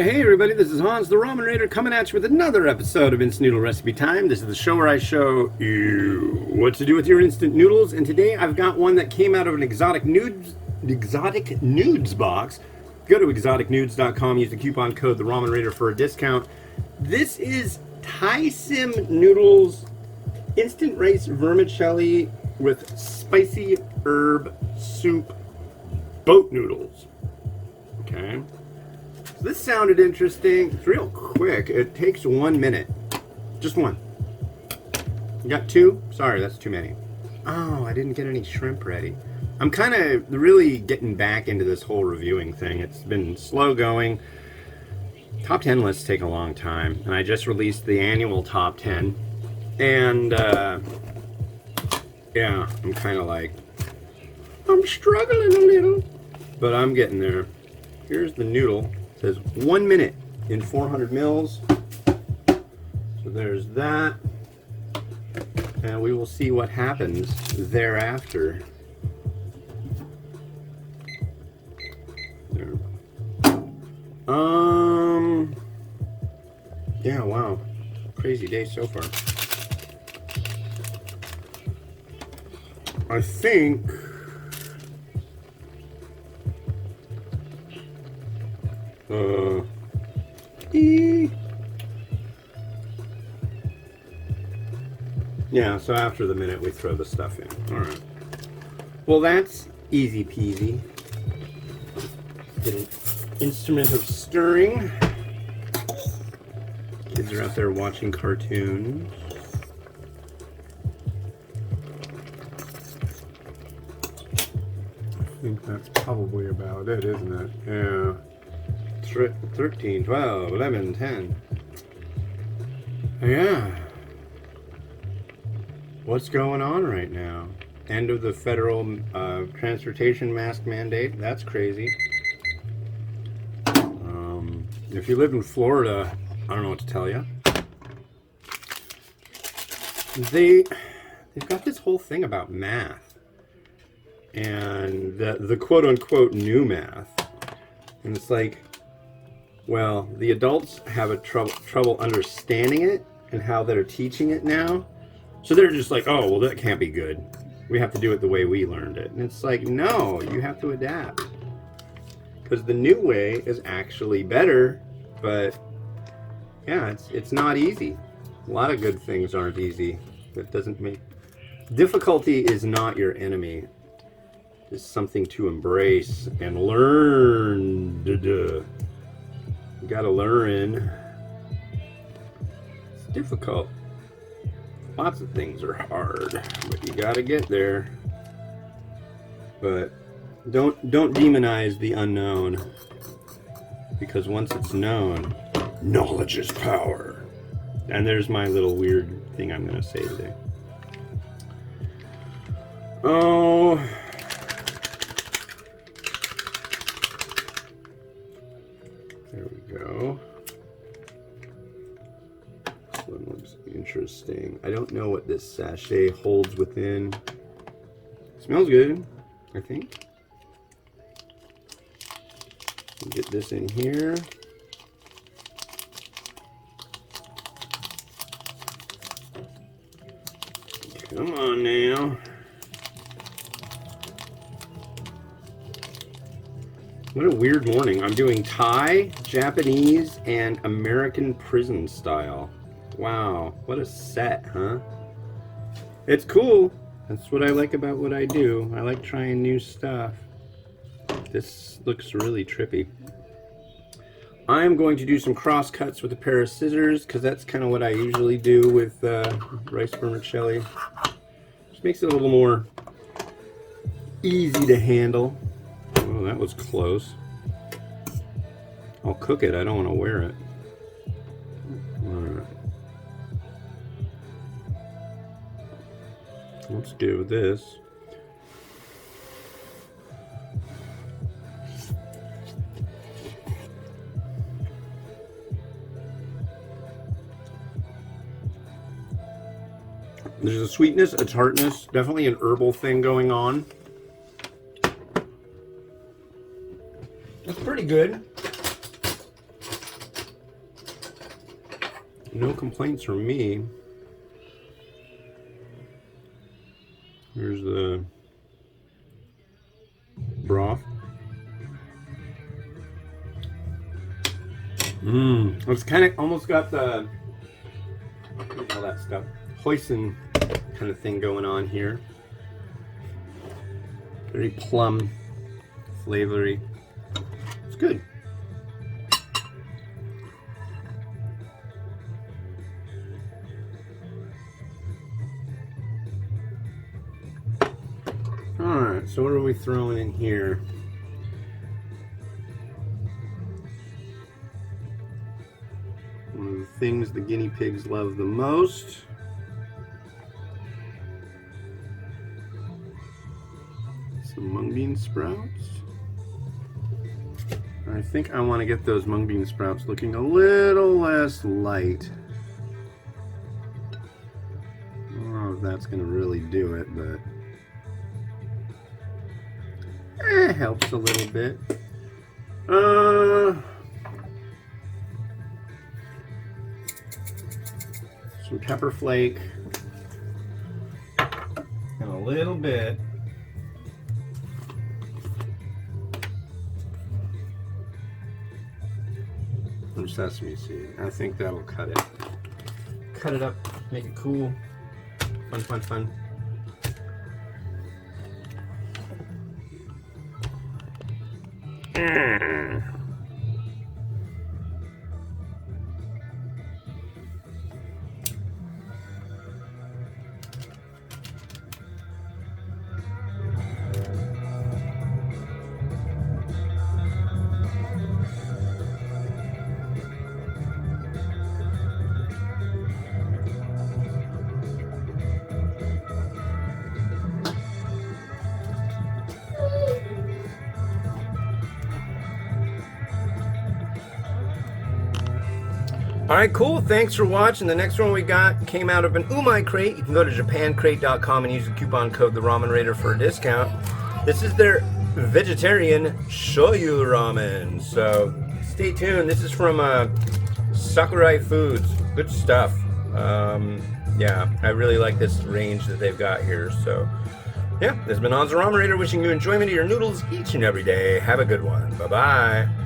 Hey everybody, this is Hans the Ramen Raider coming at you with another episode of Instant Noodle Recipe Time. This is the show where I show you what to do with your instant noodles, and today I've got one that came out of an exotic nudes box. Go to exoticnudes.com, use the coupon code the Ramen Raider for a discount. This is Thasiam noodles, instant rice vermicelli with spicy herb soup boat noodles. Okay. This sounded interesting. It's real quick. It takes 1 minute. Just one. You got two? Sorry, that's too many. Oh, I didn't get any shrimp ready. I'm kind of really getting back into this whole reviewing thing. It's been slow going. Top 10 lists take a long time. And I just released the annual top 10. And, yeah, I'm kind of like, I'm struggling a little. But I'm getting there. Here's the noodle. It says 1 minute in 400 mils. So there's that. And we will see what happens thereafter. There. Yeah, wow. Crazy day so far. I think yeah, so after the minute we throw the stuff in. Alright. Well, that's easy peasy. Get an instrument of stirring. Kids are out there watching cartoons. I think that's probably about it, isn't it? Yeah. 13, 12, 11, 10. Yeah. What's going on right now? End of the federal transportation mask mandate. That's crazy. If you live in Florida, I don't know what to tell you. They've got this whole thing about math. And the quote-unquote new math. And it's like, well, the adults have a trouble understanding it and how they're teaching it now. So they're just like, oh, well, that can't be good. We have to do it the way we learned it. And it's like, no, you have to adapt. Because the new way is actually better, but yeah, it's not easy. A lot of good things aren't easy. That doesn't make... Difficulty is not your enemy. It's something to embrace and learn. You gotta learn. It's difficult. Lots of things are hard, but you gotta get there. But don't demonize the unknown, because once it's known, knowledge is power. And there's my little weird thing I'm gonna say today. Oh. There we go. This one looks interesting. I don't know what this sachet holds within. Smells good, I think. Get this in here. Come on now. What a weird morning. I'm doing Thai, Japanese, and American prison style. Wow, what a set, huh? It's cool. That's what I like about what I do. I like trying new stuff. This looks really trippy. I'm going to do some cross cuts with a pair of scissors, because that's kind of what I usually do with rice vermicelli. Just makes it a little more easy to handle. Oh, that was close. I'll cook it. I don't want to wear it. Alright. Let's do this. There's a sweetness, a tartness, definitely an herbal thing going on. It's pretty good. no complaints from me. Here's the broth. It's kind of almost got the, all that stuff, hoisin kind of thing going on here. Very plum, flavory. It's good. Alright, so what are we throwing in here? One of the things the guinea pigs love the most. Some mung bean sprouts. I think I want to get those mung bean sprouts looking a little less light. I don't know if that's going to really do it, but it helps a little bit. Some pepper flake and a little bit of sesame seed. I think that'll cut it. Cut it up, make it cool. Fun, fun, fun. Alright, cool. Thanks for watching. The next one we got came out of an Umai crate. You can go to japancrate.com and use the coupon code TheRamenRaider for a discount. This is their vegetarian shoyu ramen. So stay tuned. This is from Sakurai Foods. Good stuff. Yeah, I really like this range that they've got here. So yeah, this has been Hans the RamenRaider wishing you enjoyment of your noodles each and every day. Have a good one. Bye-bye.